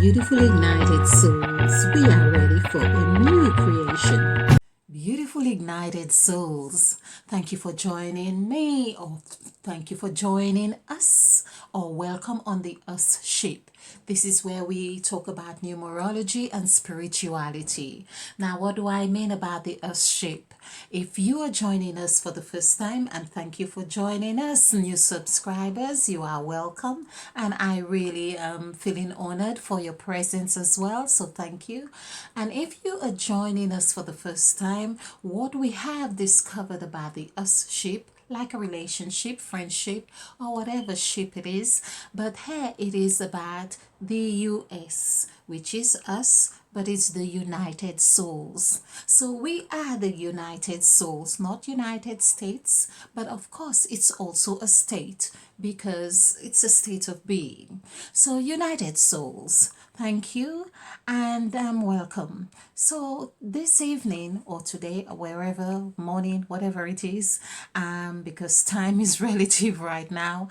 Beautiful ignited souls, we are ready for a new creation. Beautiful ignited souls, thank you for joining me, or thank you for joining us, or welcome on the Us Ship. This is where we talk about numerology and spirituality. Now, what do I mean about the Us Ship? If you are joining us for the first time, and thank you for joining us, new subscribers, you are welcome. And I really am feeling honored for your presence as well. So thank you. And if you are joining us for the first time, what we have discovered about the Us Ship, like a relationship, friendship, or whatever ship it is. But here it is about the US, which is us, but it's the United Souls. So we are the United Souls, not United States, but of course it's also a state because it's a state of being. So United Souls. Thank you and welcome. So, this evening or today, or wherever, morning, whatever it is, because time is relative right now,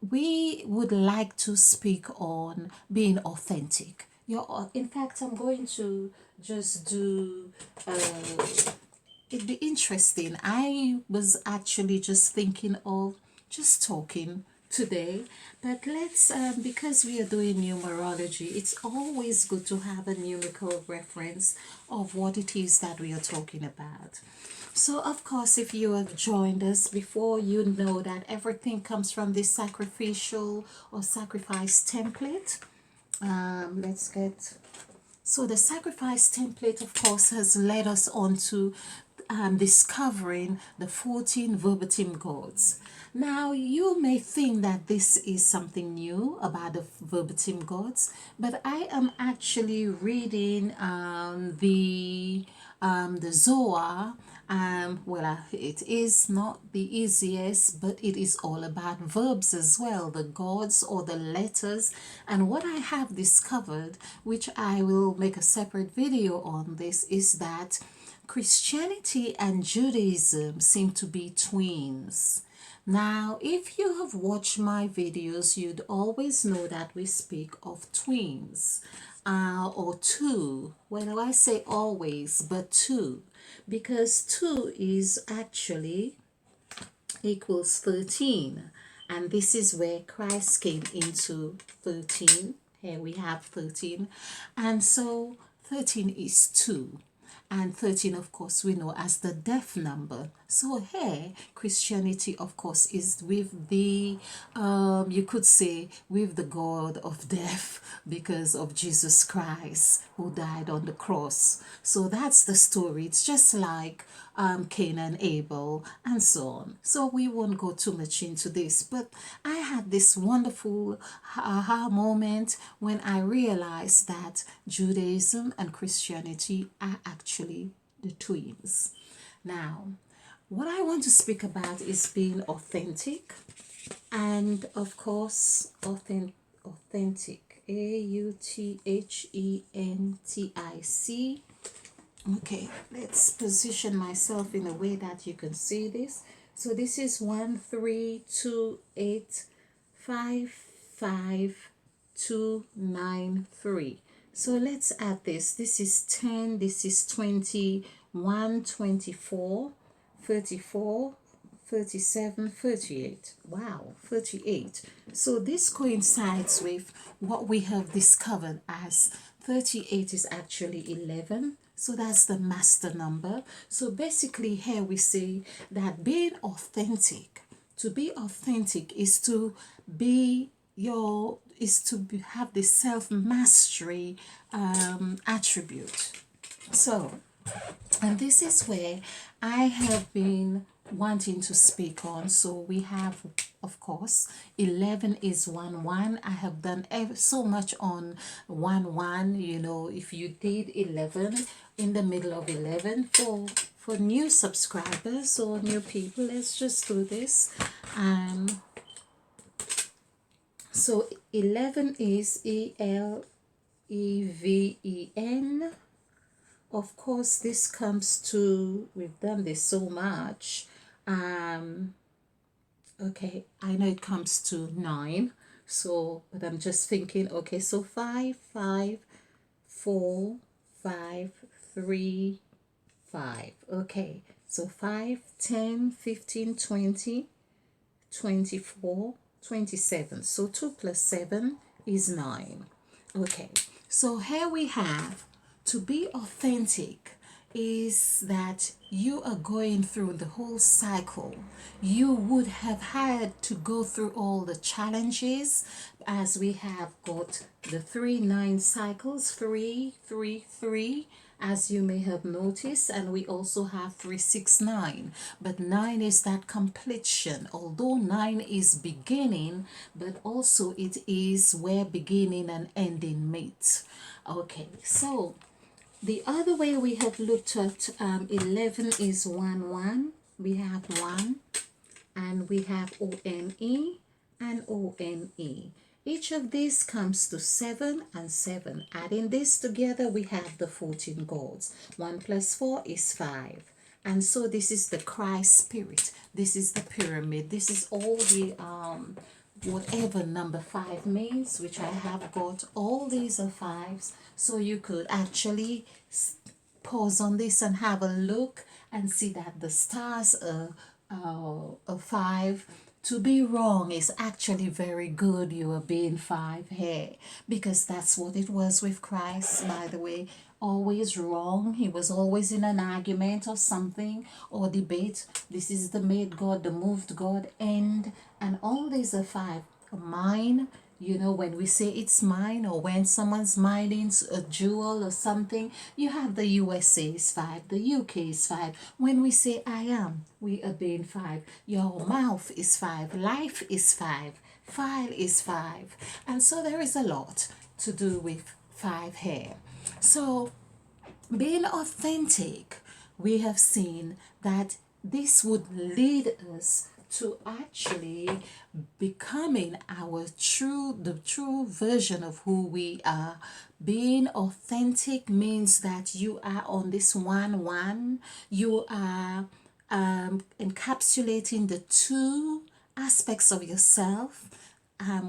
we would like to speak on being authentic. In fact, I'm going to just do it'd be interesting. I was actually just thinking of just talking today, but let's, because we are doing numerology, it's always good to have a numerical reference of what it is that we are talking about. So, of course, if you have joined us before, you know that everything comes from this sacrificial or sacrifice template. Let's get so the sacrifice template, of course, has led us on to discovering the 14 verbatim gods. Now, you may think that this is something new about the verbatim gods, but I am actually reading the Zohar. It is not the easiest, but it is all about verbs as well, the gods or the letters. And what I have discovered, which I will make a separate video on this, is that Christianity and Judaism seem to be twins. Now, if you have watched my videos, you'd always know that we speak of twins or two. Well, I say always, but two, because two is actually equals 13. And this is where Christ came into 13. Here we have 13. And so 13 is 2. And 13, of course, we know as the death number. So here, Christianity, of course, is with the, you could say, with the God of death because of Jesus Christ who died on the cross. So that's the story. It's just like Cain and Abel and so on. So we won't go too much into this. But I had this wonderful aha moment when I realized that Judaism and Christianity are actually the twins. Now, what I want to speak about is being authentic, and of course, authentic. Authentic. Okay, let's position myself in a way that you can see this. So this is 132855293. So let's add this. This is 10, this is 20, 124, 34, 37, 38. Wow, 38. So this coincides with what we have discovered as 38 is actually 11. So that's the master number. So basically here we see that being authentic, to be authentic is to be have the self-mastery attribute. So, and this is where I have been wanting to speak on. So we have, of course, 11 is 1 1. I have done so much on 1 1. You know, if you did 11 in the middle of 11 for new subscribers or new people, let's just do this. So 11 is ELEVEN. Of course, this comes to, we've done this so much. Okay, I know it comes to 9. So, but I'm just thinking, okay, so 5, 5, 4, 5, 3, 5. Okay, so 5, 10, 15, 20, 24, 27. So 2 plus 7 is 9. Okay, so here we have to be authentic is that you are going through the whole cycle. You would have had to go through all the challenges as we have got the 3-9 cycles, 3, 3, 3, as you may have noticed, and we also have 369, but 9 is that completion. Although 9 is beginning, but also it is where beginning and ending meet. Okay, so the other way we have looked at 11 is 1 1. We have 1, and we have ONE and ONE. Each of these comes to 7 and 7. Adding this together, we have the 14 gods. 1 plus 4 is 5. And so this is the Christ spirit. This is the pyramid. This is all the whatever number 5 means, which I have got. All these are 5s. So you could actually pause on this and have a look and see that the stars are a 5. To be wrong is actually very good. You are being 5 here, because that's what it was with Christ, by the way. Always wrong. He was always in an argument or something or debate. This is the made God, the moved God, and all these are 5. Mine, you know, when we say it's mine, or when someone's mining a jewel or something, you have the USA is 5, the UK is 5. When we say I am, we are being 5. Your mouth is 5, life is 5, file is 5. And so there is a lot to do with 5 here. So being authentic, we have seen that this would lead us to actually becoming the true version of who we are. Being authentic means that you are on this 1 1. You are encapsulating the two aspects of yourself,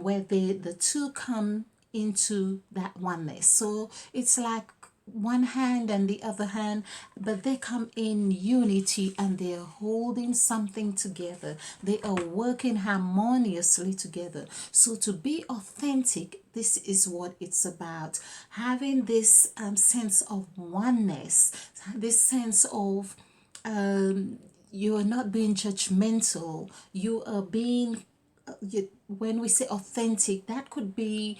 where the two come into that oneness. So it's like one hand and the other hand, but they come in unity and they're holding something together. They are working harmoniously together. So to be authentic, this is what it's about. Having this sense of oneness, this sense of you are not being judgmental. You are being when we say authentic, that could be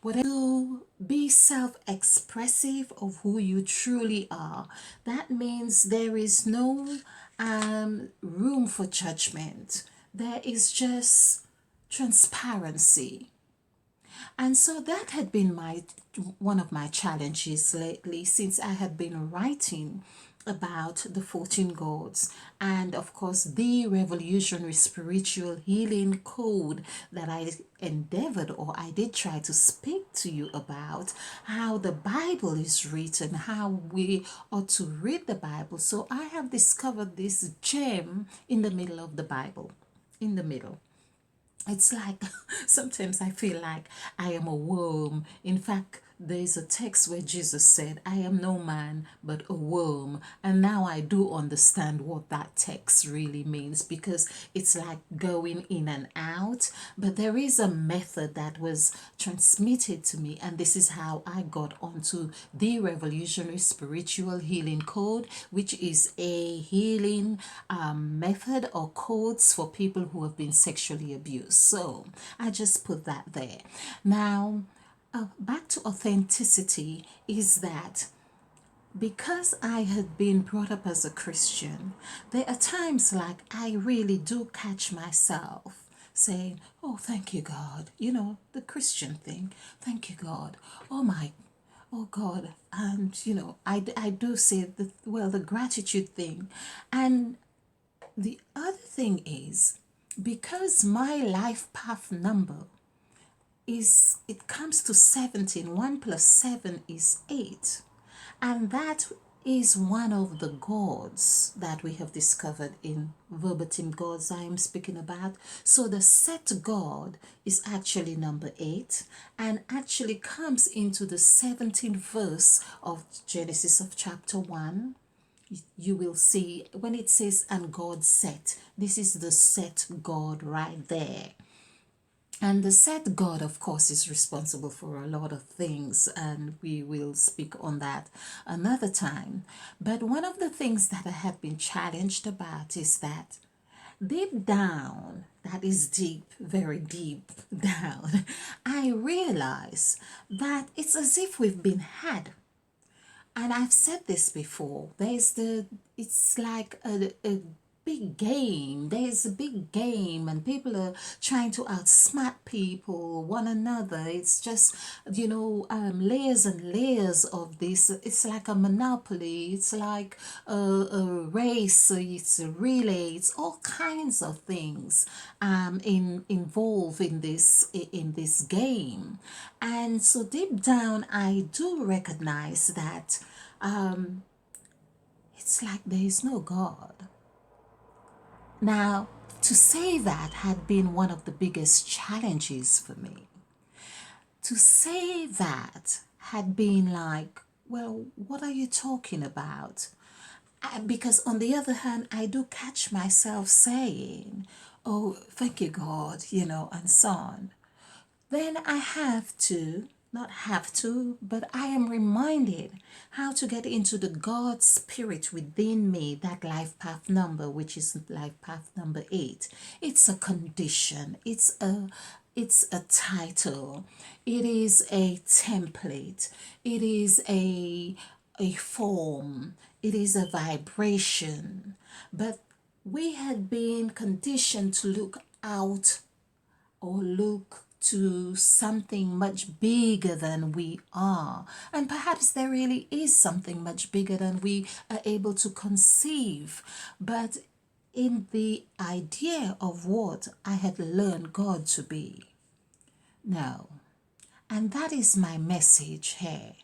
whatever. To be self-expressive of who you truly are. That means there is no room for judgment. There is just transparency. And so that had been one of my challenges lately, since I have been writing about the 14 gods, and of course the revolutionary spiritual healing code that I endeavored, or I did try to speak to you about, how the Bible is written, how we ought to read the Bible. So I have discovered this gem in the middle of the Bible, in the middle. It's like sometimes I feel like I am a worm. In fact, there's a text where Jesus said, I am no man but a worm. And now I do understand what that text really means, because it's like going in and out. But there is a method that was transmitted to me, and this is how I got onto the Revolutionary Spiritual Healing Code, which is a healing method or codes for people who have been sexually abused. So I just put that there. Now, back to authenticity is that because I had been brought up as a Christian, there are times like I really do catch myself saying, oh, thank you, God. You know, the Christian thing. Thank you, God. Oh, my oh God. And you know, I do say the gratitude thing. And the other thing is, because my life path number it comes to 17. 1 plus 7 is 8. And that is one of the gods that we have discovered in verbatim gods I am speaking about. So the Set god is actually number 8 and actually comes into the 17th verse of Genesis of chapter 1. You will see when it says, and God set, this is the Set god right there. And the Set God, of course, is responsible for a lot of things, and we will speak on that another time. But one of the things that I have been challenged about is that deep down, that is deep, very deep down, I realize that it's as if we've been had. And I've said this before. It's like a big game. There's a big game, and people are trying to outsmart people, one another. It's just, layers and layers of this. It's like a monopoly. It's like a race. It's a relay. It's all kinds of things involved in this game. And so deep down, I do recognize that it's like there is no God. Now, to say that had been one of the biggest challenges for me. To say that had been like, well, what are you talking about? Because on the other hand, I do catch myself saying, oh, thank you, God, and so on. Then I have to, not have to, but I am reminded how to get into the God spirit within me, that life path number, which is life path number 8. It's a condition, it's a title, it is a template, it is a form, it is a vibration. But we had been conditioned to look out or look to something much bigger than we are. And perhaps there really is something much bigger than we are able to conceive. But in the idea of what I had learned God to be, no. And that is my message here.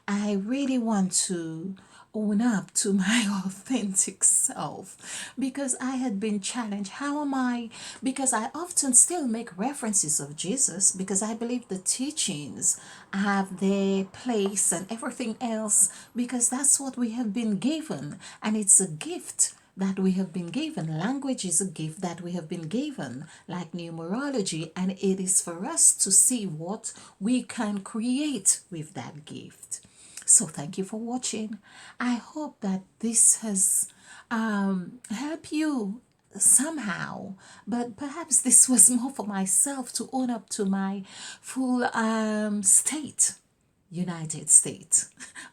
I really want to own up to my authentic self because I had been challenged. How am I? Because I often still make references of Jesus because I believe the teachings have their place and everything else because that's what we have been given and it's a gift that we have been given. Language is a gift that we have been given, like numerology, and it is for us to see what we can create with that gift. So, thank you for watching. I hope that this has helped you somehow, but perhaps this was more for myself to own up to my full state. United States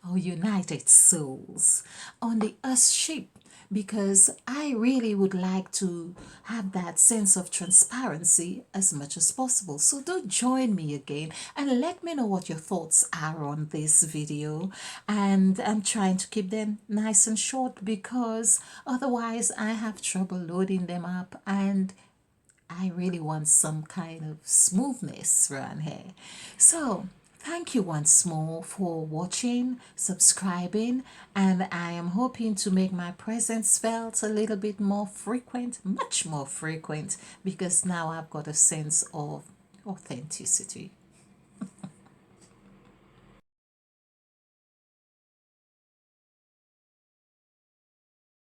or United Souls on the us ship because I really would like to have that sense of transparency as much as possible. So do join me again and let me know what your thoughts are on this video. And I'm trying to keep them nice and short because otherwise I have trouble loading them up and I really want some kind of smoothness around here. So, thank you once more for watching, subscribing, and I am hoping to make my presence felt a little bit more frequent, much more frequent, because now I've got a sense of authenticity.